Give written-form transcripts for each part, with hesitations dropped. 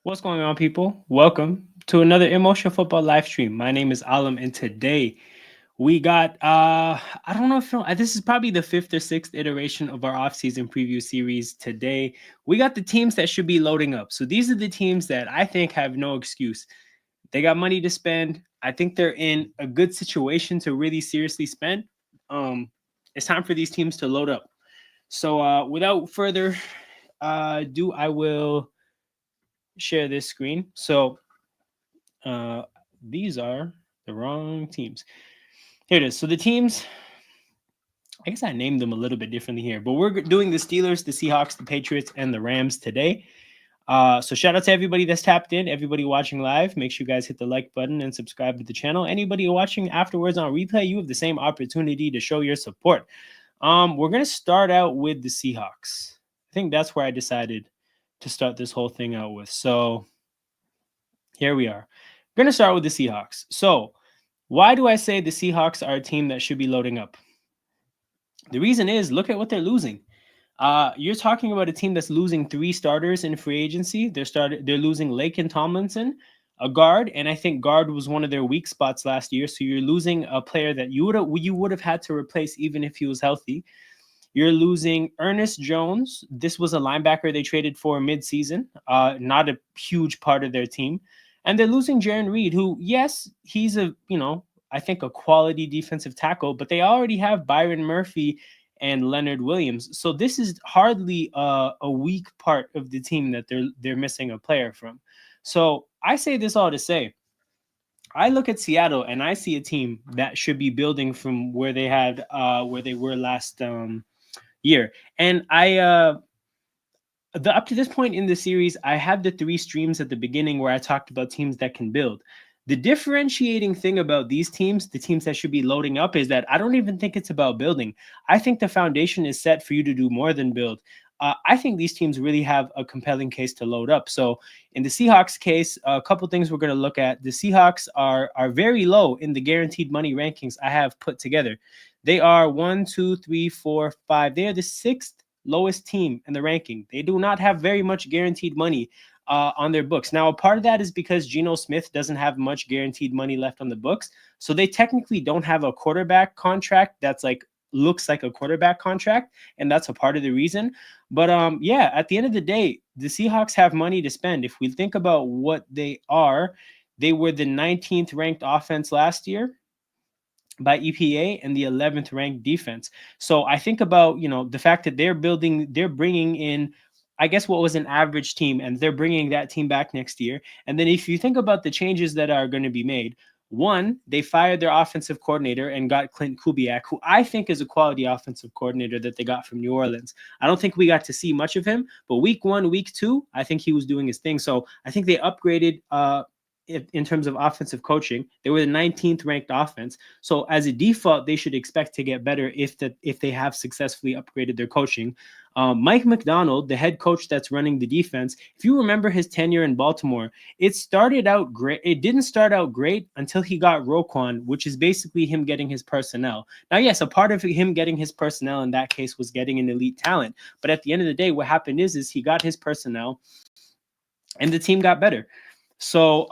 What's going on, people? Welcome to another Emotional Football live stream. My name is Alam, and today we got I don't know if this is probably the fifth or sixth iteration of our offseason preview series. Today we got the teams that should be loading up. So these are the teams that I think have no excuse. They got money to spend. I think they're in a good situation to really seriously spend. Um, it's time for these teams to load up. So without further ado, I will share this screen. So uh, these are the wrong teams. Here it is. So the teams, I guess I named them a little bit differently here, but we're doing the Steelers, the Seahawks, the Patriots, and the Rams today. So shout out to everybody that's tapped in, everybody watching live. Make sure you guys hit the like button and subscribe to the channel. Anybody watching afterwards on replay, you have the same opportunity to show your support. We're gonna start out with the Seahawks. I think that's where I decided to start this whole thing out with. So here we are. We're going to start with the Seahawks. So, why do I say the Seahawks are a team that should be loading up? The reason is look at what they're losing. You're talking about a team that's losing three starters in free agency. They're losing Laken Tomlinson, a guard, and I think guard was one of their weak spots last year. So you're losing a player that you would have had to replace even if he was healthy. You're losing Ernest Jones. This was a linebacker they traded for midseason, not a huge part of their team. And they're losing Jaron Reed, who, yes, he's I think a quality defensive tackle, but they already have Byron Murphy and Leonard Williams. So this is hardly a weak part of the team that they're missing a player from. So I say this all to say, I look at Seattle and I see a team that should be building from where they were last year. And up to this point in the series, I had the three streams at the beginning where I talked about teams that can build. The differentiating thing about these teams, the teams that should be loading up, is that I don't even think it's about building. I think the foundation is set for you to do more than build. I think these teams really have a compelling case to load up. So in the Seahawks case, a couple things we're going to look at. The Seahawks are very low in the guaranteed money rankings I have put together. They are 1, 2, 3, 4, 5. They are the sixth lowest team in the ranking. They do not have very much guaranteed money on their books. Now, a part of that is because Geno Smith doesn't have much guaranteed money left on the books. So they technically don't have a quarterback contract that's looks like a quarterback contract, and that's a part of the reason. But yeah, at the end of the day, the Seahawks have money to spend. If we think about what they are, they were the 19th ranked offense last year by EPA and the 11th ranked defense. So I think about, the fact that they're bringing in, I guess, what was an average team, and they're bringing that team back next year. And then if you think about the changes that are going to be made, one, they fired their offensive coordinator and got Clint Kubiak, who I think is a quality offensive coordinator that they got from New Orleans. I don't think we got to see much of him, but week 1, week 2, I think he was doing his thing. So I think they upgraded in terms of offensive coaching. They were the 19th ranked offense. So as a default, they should expect to get better if they have successfully upgraded their coaching. Mike McDonald, the head coach that's running the defense, if you remember his tenure in Baltimore, it started out great. It didn't start out great until he got Roquan, which is basically him getting his personnel. Now, yes, a part of him getting his personnel in that case was getting an elite talent. But at the end of the day, what happened is he got his personnel and the team got better. So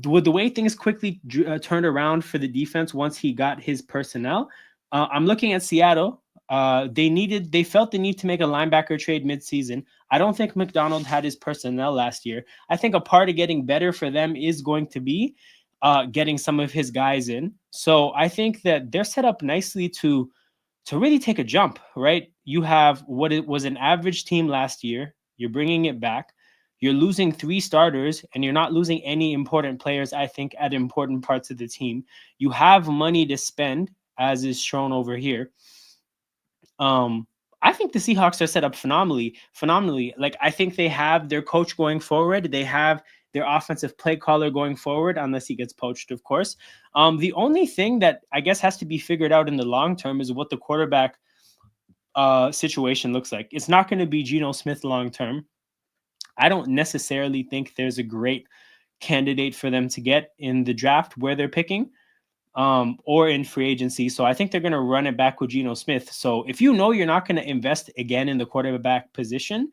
with the way things quickly turned around for the defense once he got his personnel, I'm looking at Seattle. They felt the need to make a linebacker trade midseason. I don't think McDonald had his personnel last year. I think a part of getting better for them is going to be getting some of his guys in. So I think that they're set up nicely to really take a jump, right? You have what it was an average team last year. You're bringing it back. You're losing 3 starters, and you're not losing any important players, I think, at important parts of the team. You have money to spend, as is shown over here. I think the Seahawks are set up phenomenally. Like, I think they have their coach going forward. They have their offensive play caller going forward, unless he gets poached, of course. The only thing that I guess has to be figured out in the long term is what the quarterback situation looks like. It's not going to be Geno Smith long term. I don't necessarily think there's a great candidate for them to get in the draft where they're picking or in free agency. So I think they're going to run it back with Geno Smith. So if you know you're not going to invest again in the quarterback position,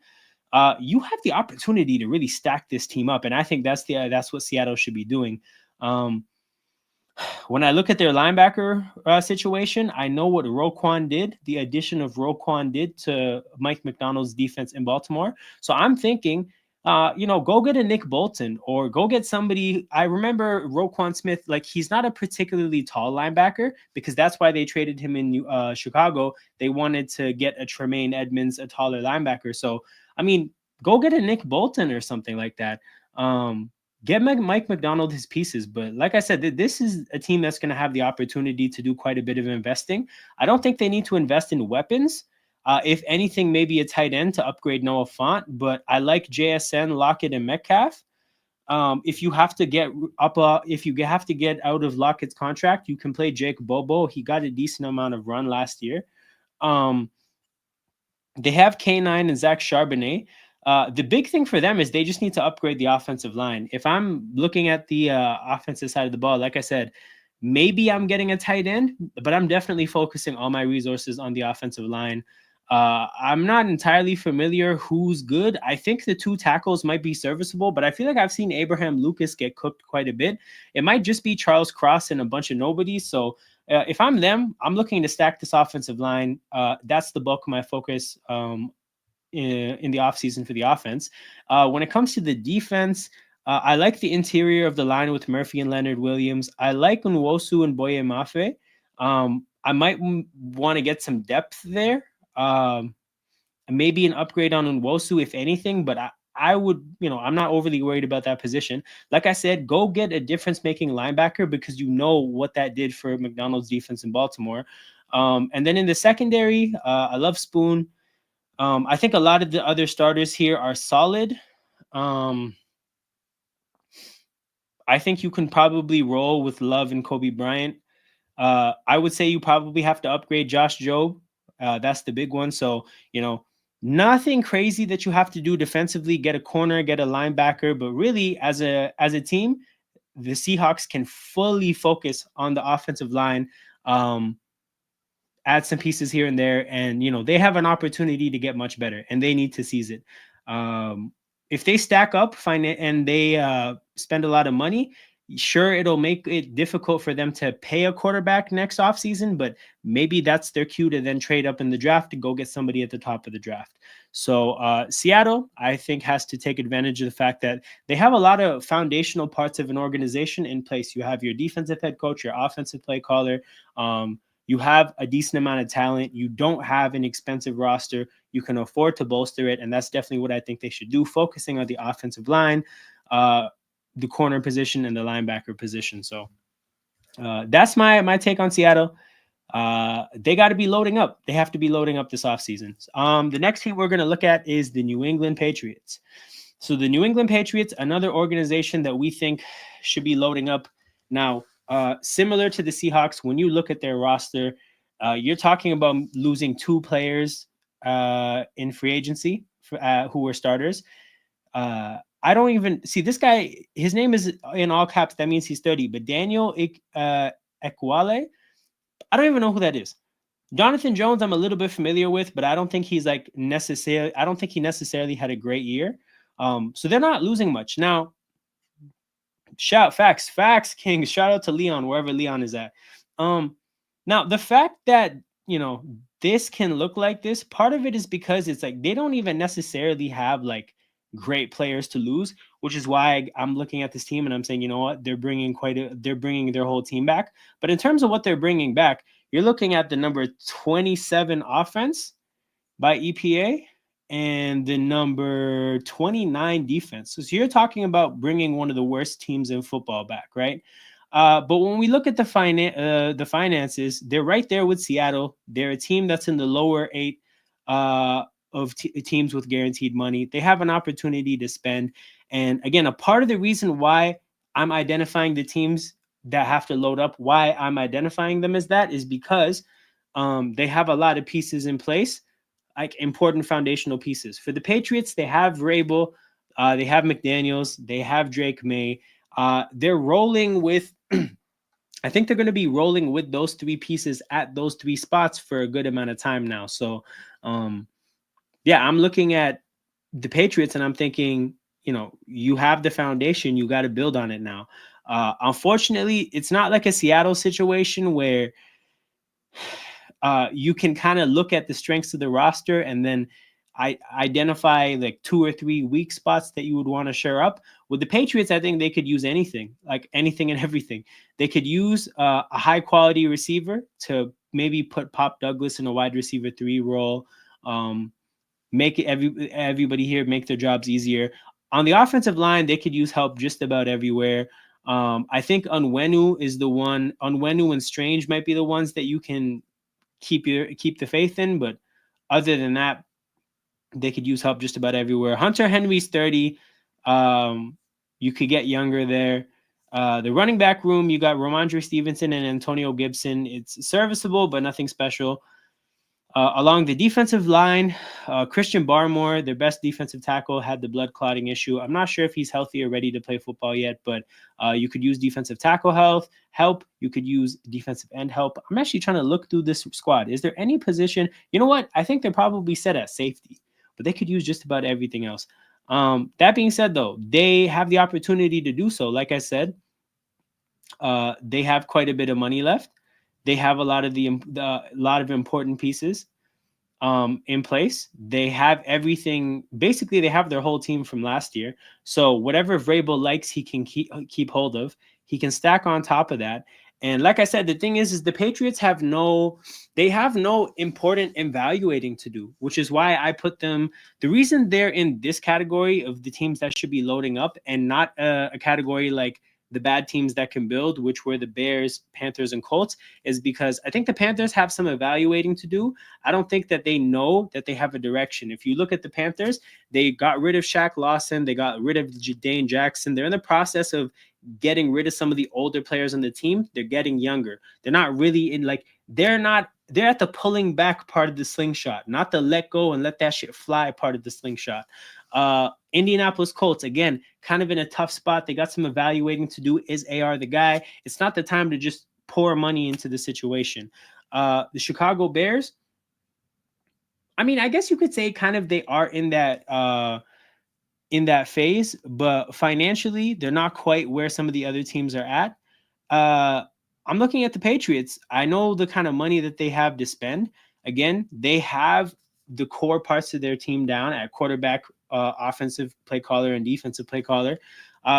you have the opportunity to really stack this team up, and I think that's what Seattle should be doing. Um, when I look at their linebacker situation, I know what Roquan did. The addition of Roquan did to Mike McDonald's defense in Baltimore. So I'm thinking, go get a Nick Bolton or go get somebody. I remember Roquan Smith, like he's not a particularly tall linebacker because that's why they traded him in Chicago. They wanted to get a Tremaine Edmonds, a taller linebacker. So, I mean, go get a Nick Bolton or something like that. Get Mike McDonald his pieces. But like I said, this is a team that's going to have the opportunity to do quite a bit of investing. I don't think they need to invest in weapons. If anything, maybe a tight end to upgrade Noah Fant. But I like JSN, Lockett, and Metcalf. If you have to get if you have to get out of Lockett's contract, you can play Jake Bobo. He got a decent amount of run last year. They have K9 and Zach Charbonnet. The big thing for them is they just need to upgrade the offensive line. If I'm looking at the offensive side of the ball, like I said, maybe I'm getting a tight end, but I'm definitely focusing all my resources on the offensive line. I'm not entirely familiar who's good. I think the two tackles might be serviceable, but I feel like I've seen Abraham Lucas get cooked quite a bit. It might just be Charles Cross and a bunch of nobodies. So if I'm them, I'm looking to stack this offensive line. That's the bulk of my focus in the offseason for the offense. When it comes to the defense, I like the interior of the line with Murphy and Leonard Williams. I like Nwosu and Boye Mafe. I might want to get some depth there. Maybe an upgrade on Nwosu, if anything, but I would, I'm not overly worried about that position. Like I said, go get a difference-making linebacker because you know what that did for McDonald's defense in Baltimore. And then in the secondary, I love Spoon. I think a lot of the other starters here are solid. I think you can probably roll with Love and Kobe Bryant. I would say you probably have to upgrade Josh Jobe. That's the big one. So, nothing crazy that you have to do defensively. Get a corner, get a linebacker, but really, as a team, the Seahawks can fully focus on the offensive line. Add some pieces here and there, and they have an opportunity to get much better, and they need to seize it. If they stack up, and they spend a lot of money, sure, it'll make it difficult for them to pay a quarterback next offseason, but maybe that's their cue to then trade up in the draft to go get somebody at the top of the draft. So Seattle, I think, has to take advantage of the fact that they have a lot of foundational parts of an organization in place. You have your defensive head coach, your offensive play caller. You have a decent amount of talent. You don't have an expensive roster. You can afford to bolster it, and that's definitely what I think they should do, focusing on the offensive line, the corner position, and the linebacker position. So that's my take on Seattle. They got to be loading up. They have to be loading up this offseason. The next team we're going to look at is the New England Patriots. So the New England Patriots, another organization that we think should be loading up. Now, similar to the Seahawks, when you look at their roster, you're talking about losing two players in free agency who were starters. I don't even see this guy. His name is in all caps. That means he's 30. But Daniel Ekwale, I don't even know who that is. Jonathan Jones, I'm a little bit familiar with, but I don't think he's necessarily. I don't think he necessarily had a great year. So they're not losing much now. Facts King. Shout out to Leon, wherever Leon is at. Now the fact that this can look like this, part of it is because it's like they don't even necessarily have great players to lose, which is why I'm looking at this team and I'm saying, you know what, they're bringing their whole team back. But in terms of what they're bringing back, you're looking at the number 27 offense by EPA and the number 29 defense. So you're talking about bringing one of the worst teams in football back, right? But when we look at the finances, they're right there with Seattle. They're a team that's in the lower 8 of teams with guaranteed money. They have an opportunity to spend. And again, a part of the reason why I'm identifying the teams that have to load up, why I'm identifying them as that, is because they have a lot of pieces in place, like important foundational pieces. For the Patriots, they have Vrabel, they have McDaniels, they have Drake May. They're rolling with, I think they're going to be rolling with those three pieces at those three spots for a good amount of time now. So, yeah, I'm looking at the Patriots, and I'm thinking, you have the foundation, you got to build on it now. Unfortunately, it's not like a Seattle situation where you can kind of look at the strengths of the roster and then I identify like 2 or 3 weak spots that you would want to shore up. With the Patriots, I think they could use anything, like anything and everything. They could use a high quality receiver to maybe put Pop Douglas in a wide receiver 3 role. Make it everybody here make their jobs easier. On the offensive line, they could use help just about everywhere. I think Unwenu and Strange might be the ones that you can keep the faith in, but other than that, they could use help just about everywhere. Hunter Henry's 30. You could get younger there. The running back room, you got Ramondre Stevenson and Antonio Gibson. It's serviceable, but nothing special. Along the defensive line, Christian Barmore, their best defensive tackle, had the blood clotting issue. I'm not sure if he's healthy or ready to play football yet, but you could use defensive tackle help. You could use defensive end help. I'm actually trying to look through this squad. Is there any position? You know what? I think they're probably set at safety, but they could use just about everything else. That being said, though, they have the opportunity to do so. Like I said, they have quite a bit of money left. They have a lot of important pieces in place. They have everything. Basically, they have their whole team from last year. So whatever Vrabel likes, he can keep hold of. He can stack on top of that. And like I said, the thing is the Patriots have no important evaluating to do, which is why I put them. The reason they're in this category of the teams that should be loading up and not a category like the bad teams that can build, which were the Bears, Panthers, and Colts, is because I think the Panthers have some evaluating to do. I don't think that they know that they have a direction. If you look at the Panthers, they got rid of Shaq Lawson. They got rid of Dane Jackson. They're in the process of getting rid of some of the older players on the team. They're getting younger. They're not really in they're at the pulling back part of the slingshot, not the let go and let that shit fly part of the slingshot. Indianapolis Colts, again, kind of in a tough spot. They got some evaluating to do. Is AR the guy? It's not the time to just pour money into the situation. The Chicago Bears, I mean, I guess you could say kind of they are in that phase, but financially, they're not quite where some of the other teams are at. I'm looking at the Patriots. I know the kind of money that they have to spend. Again, they have the core parts of their team down at quarterback, offensive play caller, and defensive play caller.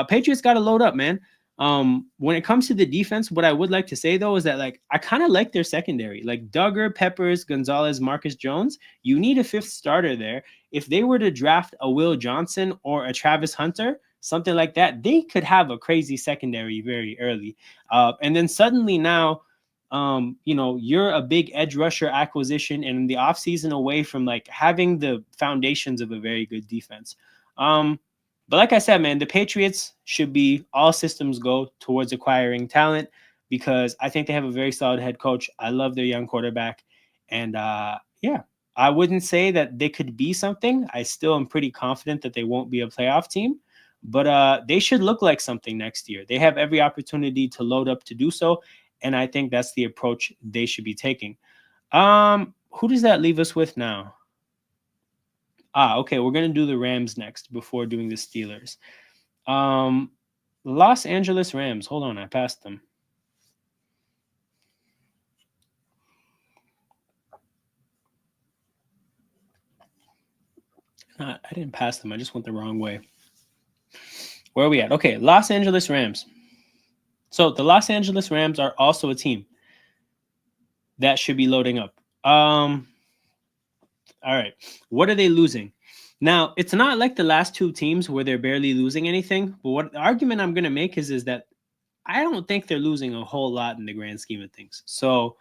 Patriots got to load up, man. When it comes to the defense, what I would like to say, though, is that I kind of like their secondary. Like Duggar, Peppers, Gonzalez, Marcus Jones. You need a fifth starter there. If they were to draft a Will Johnson or a Travis Hunter, something like that, they could have a crazy secondary very early. And then suddenly now, you're a big edge rusher acquisition and in the offseason away from having the foundations of a very good defense. But like I said, man, the Patriots should be all systems go towards acquiring talent because I think they have a very solid head coach. I love their young quarterback. And I wouldn't say that they could be something. I still am pretty confident that they won't be a playoff team. But they should look like something next year. They have every opportunity to load up to do so. And I think that's the approach they should be taking. Who does that leave us with now? Okay, we're going to do the Rams next before doing the Steelers. Los Angeles Rams. Hold on, I passed them. I didn't pass them. I just went the wrong way. Where are we at? Okay, Los Angeles Rams. So the Los Angeles Rams are also a team that should be loading up. All right. What are they losing? Now, it's not like the last two teams where they're barely losing anything. But what the argument I'm going to make is that I don't think they're losing a whole lot in the grand scheme of things. So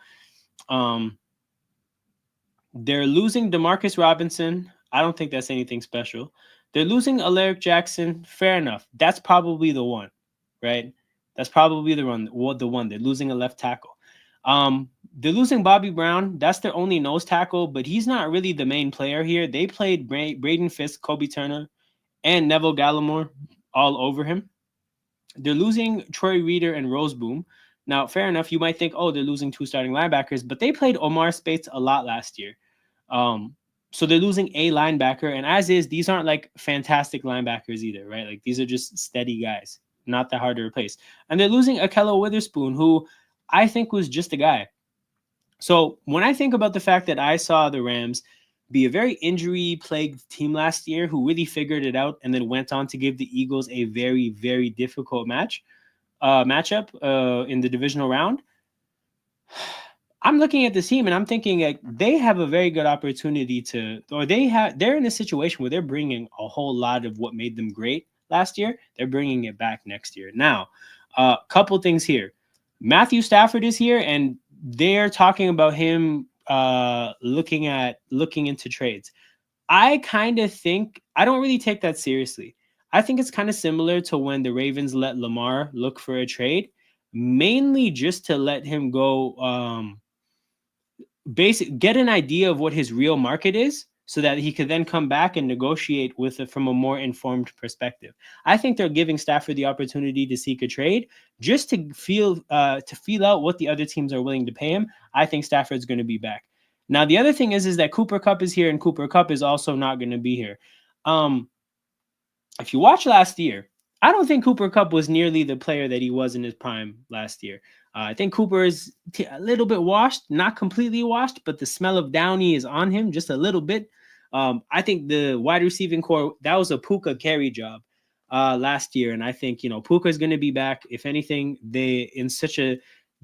they're losing DeMarcus Robinson. I don't think that's anything special. They're losing Alaric Jackson. Fair enough. That's probably the one, right? That's probably the one. They're losing a left tackle. They're losing Bobby Brown. That's their only nose tackle, but he's not really the main player here. They played Braden Fisk, Kobe Turner, and Neville Gallimore all over him. They're losing Troy Reader and Roseboom. Now, fair enough. You might think, they're losing two starting linebackers, but they played Omar Spates a lot last year. So they're losing a linebacker, and as is, these aren't like fantastic linebackers either, right? Like these are just steady guys, not that hard to replace. And they're losing Akello Witherspoon, who I think was just a guy. So when I think about the fact that I saw the Rams be a very injury-plagued team last year who really figured it out and then went on to give the Eagles a very, very difficult matchup in the divisional round, I'm looking at this team and I'm thinking like they have a very good opportunity they're in a situation where they're bringing a whole lot of what made them great last year. They're bringing it back next year. Now, a couple things here. Matthew Stafford is here, and they're talking about him looking into trades. I kind of think I don't really take that seriously. I think it's kind of similar to when the Ravens let Lamar look for a trade, mainly just to let him go get an idea of what his real market is so that he could then come back and negotiate with it from a more informed perspective. I think they're giving Stafford the opportunity to seek a trade just to feel out what the other teams are willing to pay him. I think Stafford's going to be back. Now, the other thing is that Cooper Kupp is here, and Cooper Kupp is also not going to be here. If you watch last year, I don't think Cooper Kupp was nearly the player that he was in his prime last year. I think Cooper is a little bit washed, not completely washed, but the smell of Downey is on him just a little bit. I think the wide receiving core, that was a Puka carry job last year. And I think, Puka is going to be back. If anything, the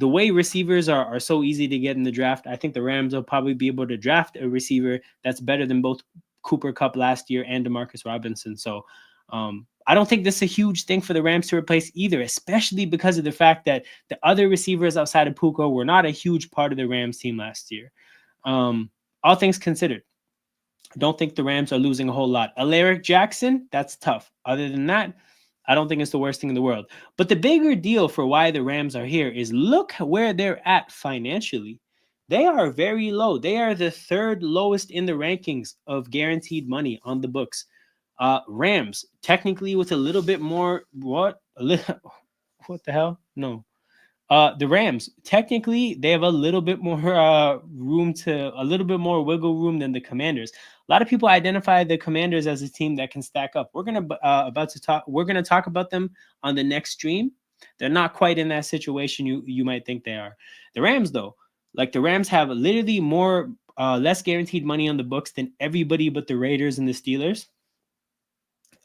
way receivers are so easy to get in the draft, I think the Rams will probably be able to draft a receiver that's better than both Cooper Kupp last year and Demarcus Robinson. So I don't think this is a huge thing for the Rams to replace either, especially because of the fact that the other receivers outside of Puka were not a huge part of the Rams team last year. All things considered, I don't think the Rams are losing a whole lot. Alaric Jackson, that's tough. Other than that, I don't think it's the worst thing in the world. But the bigger deal for why the Rams are here is look where they're at financially. They are very low. They are the third lowest in the rankings of guaranteed money on the books. Rams, technically with a little bit more, what the hell? No. The Rams, technically, they have a little bit more a little bit more wiggle room than the Commanders. A lot of people identify the Commanders as a team that can stack up. We're gonna talk about them on the next stream. They're not quite in that situation you might think they are. The Rams, though, the Rams have literally more less guaranteed money on the books than everybody but the Raiders and the Steelers.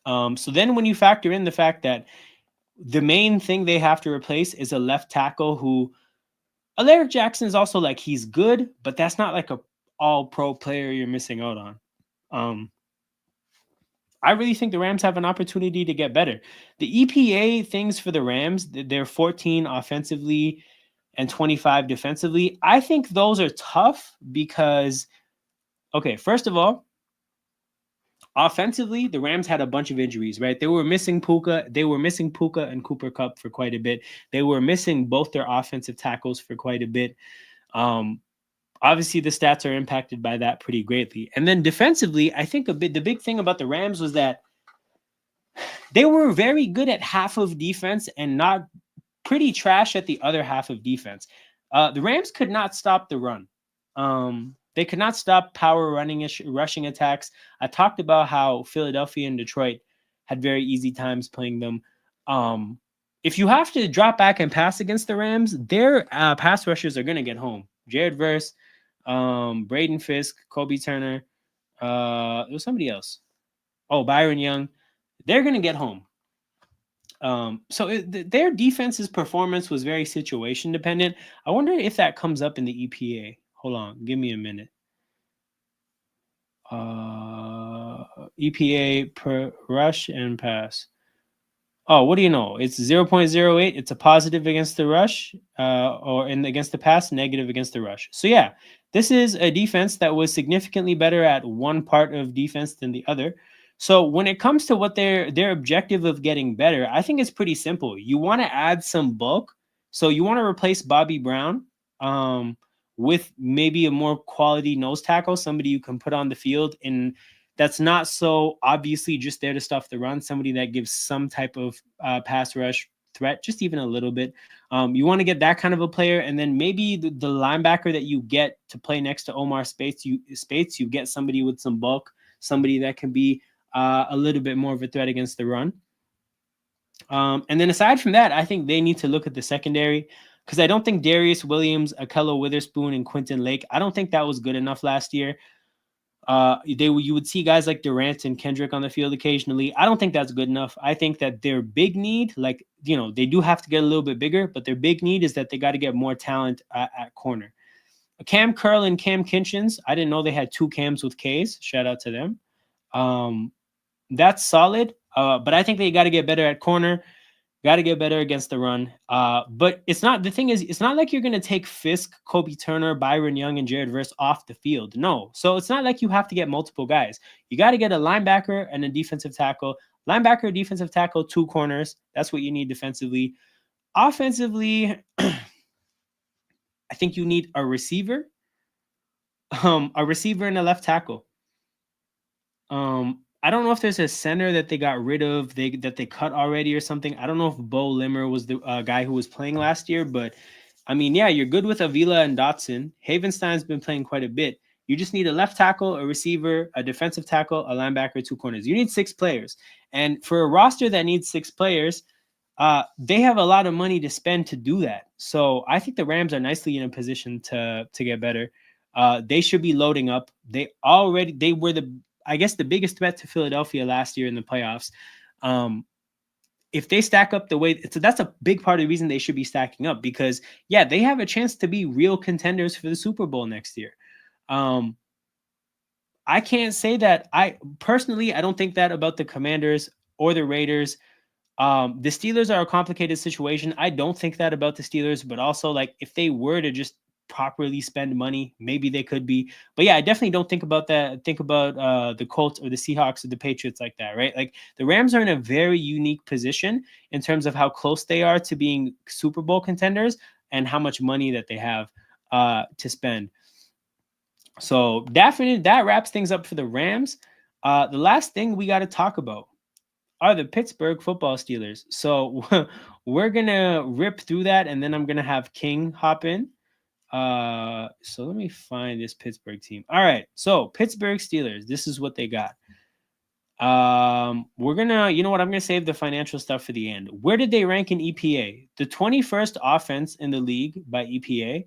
So then when you factor in the fact that the main thing they have to replace is a left tackle who Alaric Jackson is also he's good, but that's not like a all-pro player you're missing out on. I really think the Rams have an opportunity to get better. The EPA things for the Rams, they're 14 offensively and 25 defensively. I think those are tough because, okay, first of all, offensively, the Rams had a bunch of injuries, right? They were missing Puka. They were missing Puka and Cooper Kupp for quite a bit. They were missing both their offensive tackles for quite a bit. Obviously, the stats are impacted by that pretty greatly. And then defensively, I think the big thing about the Rams was that they were very good at half of defense and not pretty trash at the other half of defense. The Rams could not stop the run. They could not stop power rushing attacks. I talked about how Philadelphia and Detroit had very easy times playing them. If you have to drop back and pass against the Rams, their pass rushers are going to get home. Jared Verse, Braden Fisk, Kobe Turner. It was somebody else. Oh, Byron Young. They're going to get home. So their defense's performance was very situation dependent. I wonder if that comes up in the EPA. Hold on, give me a minute. EPA per rush and pass. Oh, what do you know? It's 0.08. It's a positive against the rush, against the pass, negative against the rush. So yeah, this is a defense that was significantly better at one part of defense than the other. So when it comes to what their objective of getting better, I think it's pretty simple. You want to add some bulk. So you want to replace Bobby Brown with maybe a more quality nose tackle, somebody you can put on the field and that's not so obviously just there to stuff the run, somebody that gives some type of pass rush threat, just even a little bit. You want to get that kind of a player, and then maybe the linebacker that you get to play next to Omar Spates, you get somebody with some bulk, somebody that can be a little bit more of a threat against the run. And then aside from that, I think they need to look at the secondary, because I don't think Darius Williams, Akello Witherspoon, and Quentin Lake, I don't think that was good enough last year. You would see guys like Durant and Kendrick on the field occasionally. I don't think that's good enough. I think that their big need, like, they do have to get a little bit bigger, but their big need is that they got to get more talent at corner. Cam Curl and Cam Kinchins, I didn't know they had two Cams with Ks. Shout out to them. That's solid, but I think they got to get better at corner. Got to get better against the run. But it's not like you're going to take Fisk, Kobe Turner, Byron Young, and Jared Verse off the field. No. So it's not like you have to get multiple guys. You got to get a linebacker and a defensive tackle. Linebacker, defensive tackle, two corners. That's what you need defensively. Offensively, I think you need a receiver and a left tackle. I don't know if there's a center that they got rid of, that they cut already or something. I don't know if Bo Limmer was the guy who was playing last year, but I mean, yeah, you're good with Avila and Dotson. Havenstein's been playing quite a bit. You just need a left tackle, a receiver, a defensive tackle, a linebacker, two corners. You need 6 players. And for a roster that needs 6 players, they have a lot of money to spend to do that. So I think the Rams are nicely in a position to get better. They should be loading up. They were the biggest threat to Philadelphia last year in the playoffs. If they stack up the way, so that's a big part of the reason they should be stacking up, because yeah, they have a chance to be real contenders for the Super Bowl next year. I can't say that. I don't think that about the Commanders or the Raiders. The Steelers are a complicated situation. I don't think that about the Steelers, but also, like, if they were to just properly spend money, maybe they could be. But yeah, I definitely don't think about that. Think about the Colts or the Seahawks or the Patriots like that, right? Like, the Rams are in a very unique position in terms of how close they are to being Super Bowl contenders and how much money that they have to spend. So definitely that wraps things up for the Rams. The last thing we got to talk about are the Pittsburgh football Steelers. So we're going to rip through that, and then I'm going to have King hop in. So let me find this Pittsburgh team. All right. So Pittsburgh Steelers, this is what they got. We're going to, I'm going to save the financial stuff for the end. Where did they rank in EPA? The 21st offense in the league by EPA,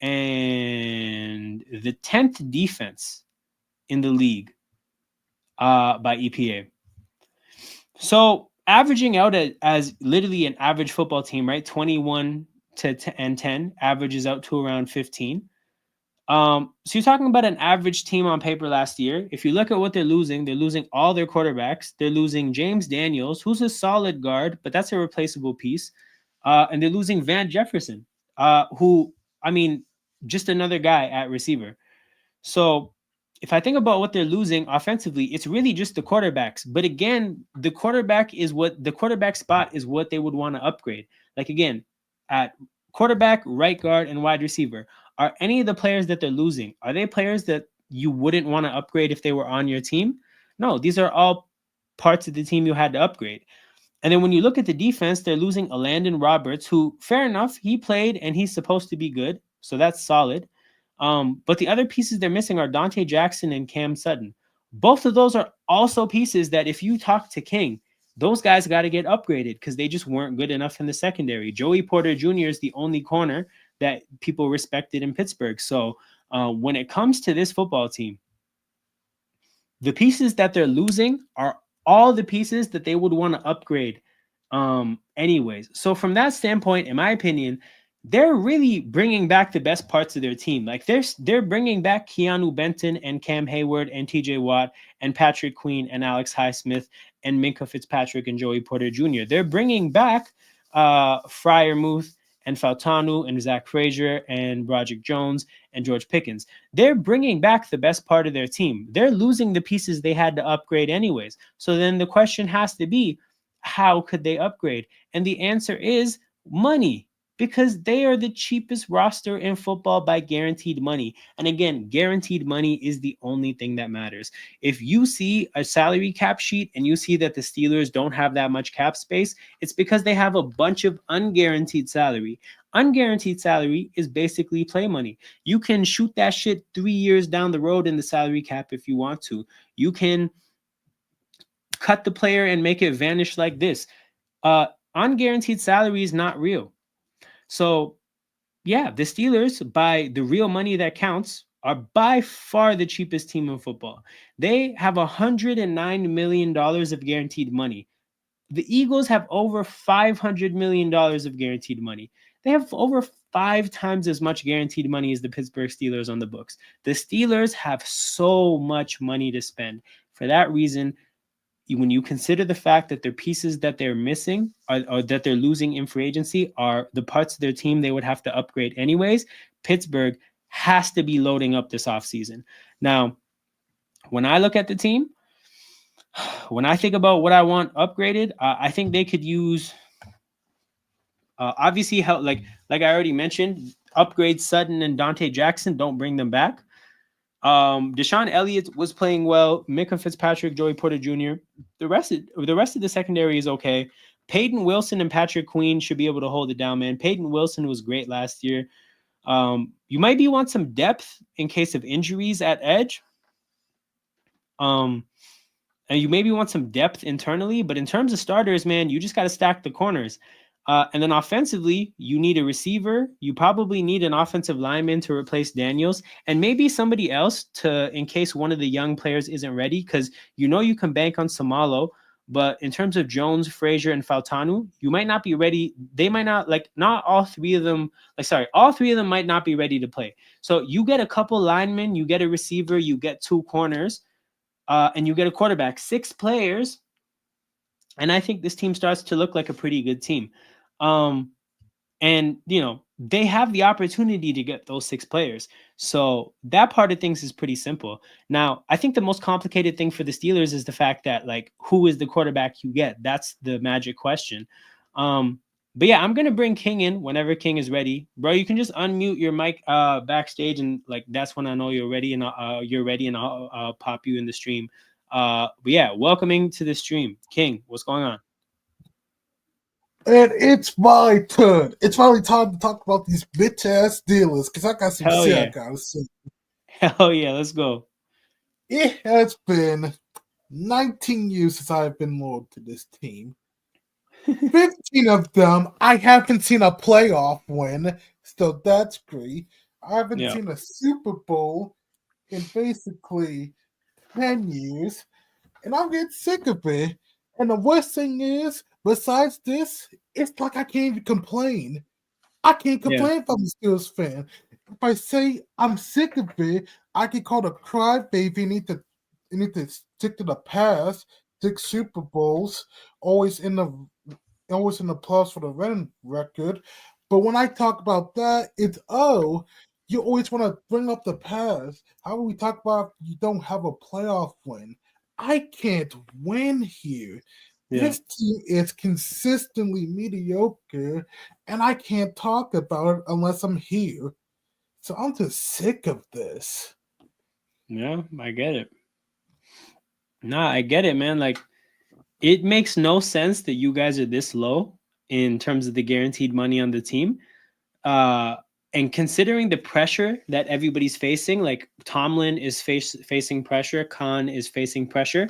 and the 10th defense in the league by EPA. So averaging out as literally an average football team, right? 21 and 10 averages out to around 15. So you're talking about an average team on paper last year. If you look at what they're losing all their quarterbacks. They're losing James Daniels, who's a solid guard, but that's a replaceable piece. And they're losing Van Jefferson, who, I mean, just another guy at receiver. So if I think about what they're losing offensively, it's really just the quarterbacks. But again, the quarterback spot is what they would want to upgrade. Like, again, at quarterback, right guard, and wide receiver, are any of the players that they're losing, are they players that you wouldn't want to upgrade if they were on your team? No, these are all parts of the team you had to upgrade. And then when you look at the defense, they're losing Landon Roberts, who, fair enough, he played and he's supposed to be good. So that's solid. But the other pieces they're missing are Dante Jackson and Cam Sutton. Both of those are also pieces that if you talk to King, those guys got to get upgraded because they just weren't good enough in the secondary. Joey Porter Jr. is the only corner that people respected in Pittsburgh. So when it comes to this football team, the pieces that they're losing are all the pieces that they would want to upgrade anyways. So from that standpoint, in my opinion, they're really bringing back the best parts of their team. Like, they're bringing back Keanu Benton and Cam Hayward and TJ Watt and Patrick Queen and Alex Highsmith and Minkah Fitzpatrick and Joey Porter Jr. They're bringing back Freiermuth and Fautanu and Zach Frazier and Broderick Jones and George Pickens. They're bringing back the best part of their team. They're losing the pieces they had to upgrade anyways. So then the question has to be, how could they upgrade? And the answer is money. Because they are the cheapest roster in football by guaranteed money. And again, guaranteed money is the only thing that matters. If you see a salary cap sheet and you see that the Steelers don't have that much cap space, it's because they have a bunch of unguaranteed salary. Unguaranteed salary is basically play money. You can shoot that shit 3 years down the road in the salary cap if you want to. You can cut the player and make it vanish like this. Unguaranteed salary is not real. So yeah, the Steelers, by the real money that counts, are by far the cheapest team in football. They have $109 million of guaranteed money. The Eagles have over $500 million of guaranteed money. They have over 5 times as much guaranteed money as the Pittsburgh Steelers on the books. The Steelers have so much money to spend. For that reason, when you consider the fact that their pieces that they're missing or that they're losing in free agency are the parts of their team they would have to upgrade anyways, Pittsburgh has to be loading up this offseason. Now, when I look at the team, when I think about what I want upgraded, I think they could use obviously help like I already mentioned, upgrade Sutton and Dante Jackson. Don't bring them back. Deshaun Elliott was playing well. Micah Fitzpatrick, Joey Porter Jr. The rest of the secondary is okay. Peyton Wilson and Patrick Queen should be able to hold it down, man. Peyton Wilson was great last year. You might be want some depth in case of injuries at edge. And you maybe want some depth internally, but in terms of starters, man, you just got to stack the corners. And then offensively, you need a receiver. You probably need an offensive lineman to replace Daniels, and maybe somebody else to in case one of the young players isn't ready, because you can bank on Samalo. But in terms of Jones, Frazier, and Faltanu, you might not be ready. They might not not all three of them. All three of them might not be ready to play. So you get a couple linemen, you get a receiver, you get 2 corners, and you get a quarterback. 6 players, and I think this team starts to look like a pretty good team. And they have the opportunity to get those 6 players. So that part of things is pretty simple. Now, I think the most complicated thing for the Steelers is the fact that who is the quarterback you get? That's the magic question. But yeah, I'm gonna bring King in whenever King is ready, bro. You can just unmute your mic backstage, and that's when I know you're ready, and I'll pop you in the stream. But yeah, welcoming to the stream, King. What's going on? And it's my turn. It's finally time to talk about these bitch ass dealers because I got some Hell shit I yeah, gotta say. hell yeah, let's go. It has been 19 years since I've been loyal to this team. 15 of them, I haven't seen a playoff win, so that's great. I haven't Yeah, seen a Super Bowl in basically 10 years, and I'm getting sick of it. And the worst thing is, besides this, it's like I can't even complain. I can't yeah, complain if I'm a Steelers fan. If I say I'm sick of it, I get called a crybaby. You need to stick to the past. 6 Super Bowls, always in the always in the plus for the running record. But when I talk about that, it's you always want to bring up the past. How do we talk about you don't have a playoff win? I can't win here. yeah. This team is consistently mediocre, and I can't talk about it unless I'm here. So I'm just sick of this. Yeah, I get it. Nah, I get it, man. It makes no sense that you guys are this low in terms of the guaranteed money on the team. Uh, and considering the pressure that everybody's facing, Tomlin is facing pressure, Khan is facing pressure.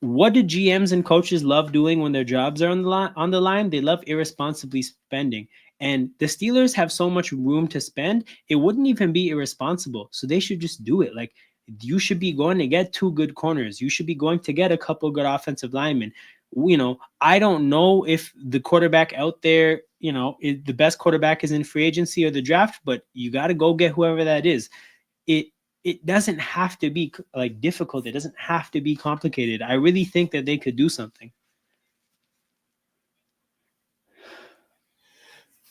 What do GMs and coaches love doing when their jobs are on the line? They love irresponsibly spending. And the Steelers have so much room to spend, it wouldn't even be irresponsible. So they should just do it. You should be going to get 2 good corners. You should be going to get a couple good offensive linemen. I don't know if the quarterback out there, the best quarterback is in free agency or the draft, but you got to go get whoever that is. It doesn't have to be difficult. It doesn't have to be complicated. I really think that they could do something.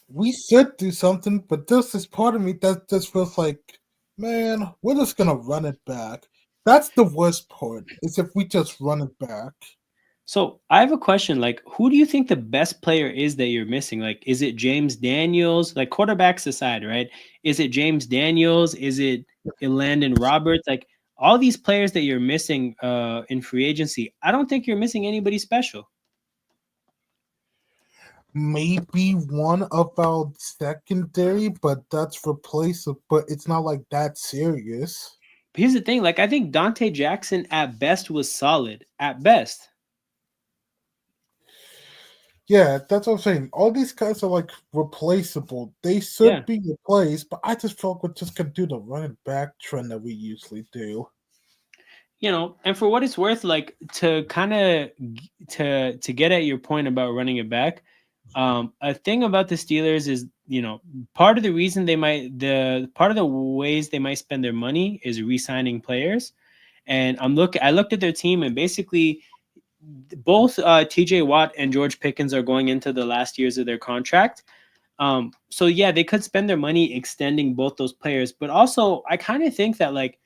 We should do something, but this is part of me that just feels like, man, we're just gonna run it back. That's the worst part, is if we just run it back. So I have a question. Like, who do you think the best player is that you're missing? Like, is it James Daniels? Like, quarterbacks aside, right? Is it James Daniels? Is it Landon Roberts? Like, all these players that you're missing in free agency, I don't think you're missing anybody special. Maybe one of our secondary, but that's replaceable. But it's not like that serious. But here's the thing. Like, I think Dante Jackson at best was solid. At best. Yeah, that's what I'm saying. All these guys are like replaceable. They Yeah. should be replaced, but I just felt we're just gonna do the running back trend that we usually do. And for what it's worth, like to kind of to get at your point about running it back, a thing about the Steelers is, part of the reason the part of the ways they might spend their money is re-signing players. And I looked at their team, and basically both TJ Watt and George Pickens are going into the last years of their contract. So yeah, they could spend their money extending both those players, but also I kind of think that, like,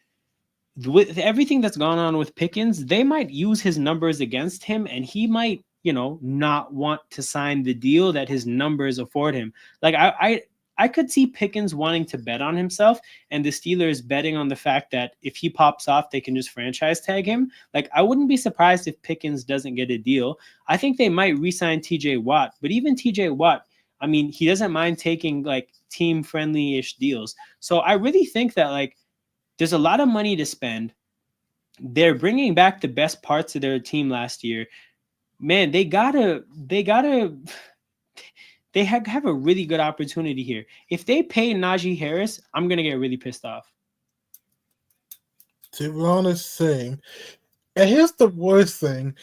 with everything that's gone on with Pickens, they might use his numbers against him, and he might, not want to sign the deal that his numbers afford him. Like, I could see Pickens wanting to bet on himself, and the Steelers betting on the fact that if he pops off, they can just franchise tag him. Like, I wouldn't be surprised if Pickens doesn't get a deal. I think they might re-sign TJ Watt, but even TJ Watt, I mean, he doesn't mind taking like team friendly ish deals. So I really think that, like, there's a lot of money to spend. They're bringing back the best parts of their team last year. Man, they have a really good opportunity here. If they pay Najee Harris, I'm gonna get really pissed off. To be honest, same. And here's the worst thing.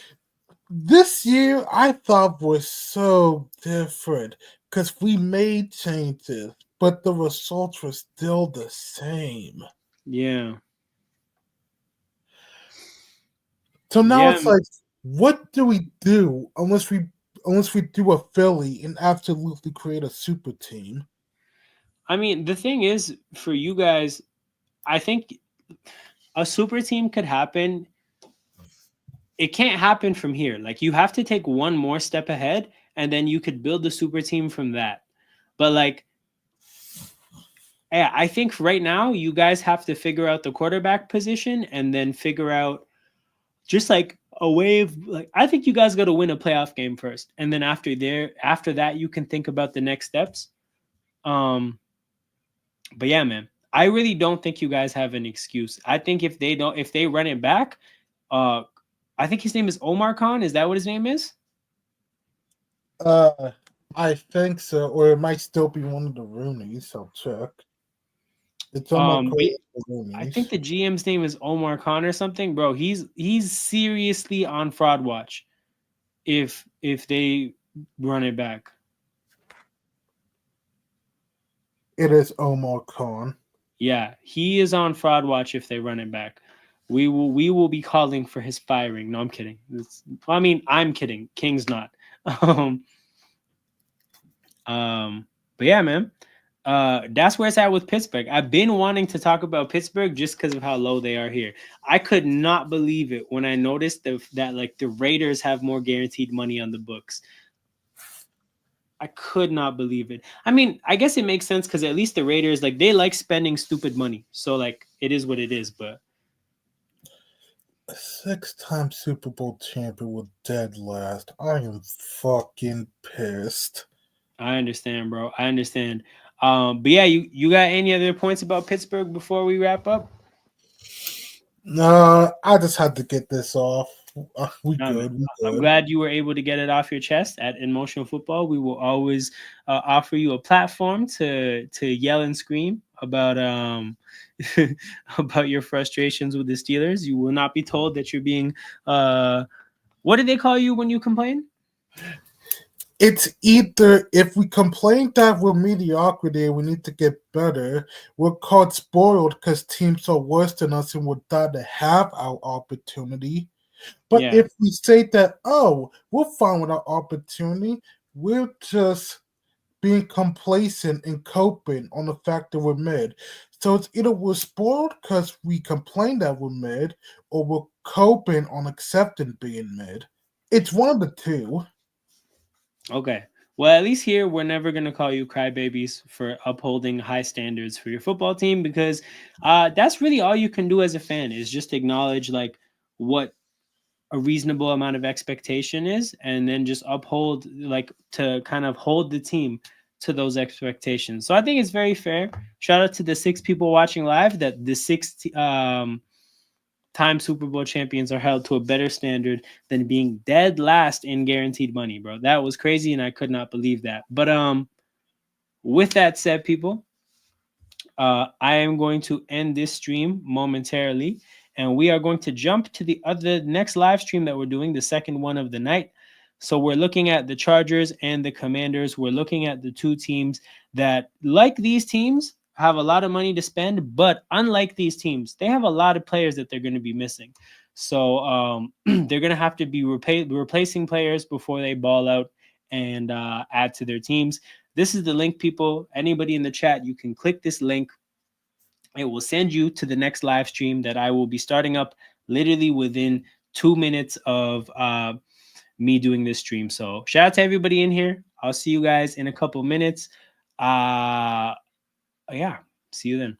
This year I thought was so different because we made changes, but the results were still the same. Yeah. So now Yeah. it's like, what do we do unless we do a Philly and absolutely create a super team? I mean, the thing is, for you guys, I think a super team could happen. It can't happen from here. Like, you have to take one more step ahead, and then you could build the super team from that. But like, yeah, I think right now you guys have to figure out the quarterback position, and then figure out just like a way of, like, I think you guys got to win a playoff game first, and then after that you can think about the next steps. Um, but yeah, man, I really don't think you guys have an excuse. I think if they run it back, uh, I think his name is Omar Khan. Is that what his name is? Uh, I think so, or it might still be one of the Roonies. I'll check. It's on my But credit for I think Roonies. the GM's name is Omar Khan or something, bro. He's seriously on fraud watch if they run it back. It is Omar Khan. Yeah, he is on fraud watch if they run it back. We will be calling for his firing. No, I'm kidding. I mean, I'm kidding. King's not. Um, but yeah, man. That's where it's at with Pittsburgh. I've been wanting to talk about Pittsburgh just because of how low they are here. I could not believe it when I noticed that like the Raiders have more guaranteed money on the books. I could not believe it. I mean, I guess it makes sense because at least the Raiders, like, they like spending stupid money. So like, it is what it is. But A six-time Super Bowl champion with dead last. I am fucking pissed. I understand, bro. I understand. But yeah, you got any other points about Pittsburgh before we wrap up? No, I just had to get this off. We No, man. good. We I'm good. glad you were able to get it off your chest. At Emotional Football, we will always offer you a platform to yell and scream about about your frustrations with the Steelers. You will not be told that you're being what did they call you when you complain? It's either if we complain that we're mediocrity and we need to get better, we're called spoiled because teams are worse than us and would rather have our opportunity. But Yeah. if we say that, oh, we're fine with our opportunity, we're just being complacent and coping on the fact that we're mid. So it's either we're spoiled because we complain that we're mid, or we're coping on accepting being mid. It's one of the two. Okay. Well, at least here we're never gonna call you crybabies for upholding high standards for your football team, because that's really all you can do as a fan is just acknowledge like what a reasonable amount of expectation is, and then just uphold, like, to kind of hold the team to those expectations. So I think it's very fair. Shout out to the 6 people watching live that the 6 time Super Bowl champions are held to a better standard than being dead last in guaranteed money, bro. That was crazy, and I could not believe that. But with that said, people, I am going to end this stream momentarily, and we are going to jump to the next live stream that we're doing, the second one of the night. So we're looking at the Chargers and the Commanders. We're looking at the two teams that, like these teams, have a lot of money to spend, but unlike these teams, they have a lot of players that they're going to be missing. So they're going to have to be replacing players before they ball out and add to their teams. This is the link, people. Anybody in the chat, you can click this link. It will send you to the next live stream that I will be starting up literally within 2 minutes of me doing this stream. So shout out to everybody in here. I'll see you guys in a couple minutes. Yeah, see you then.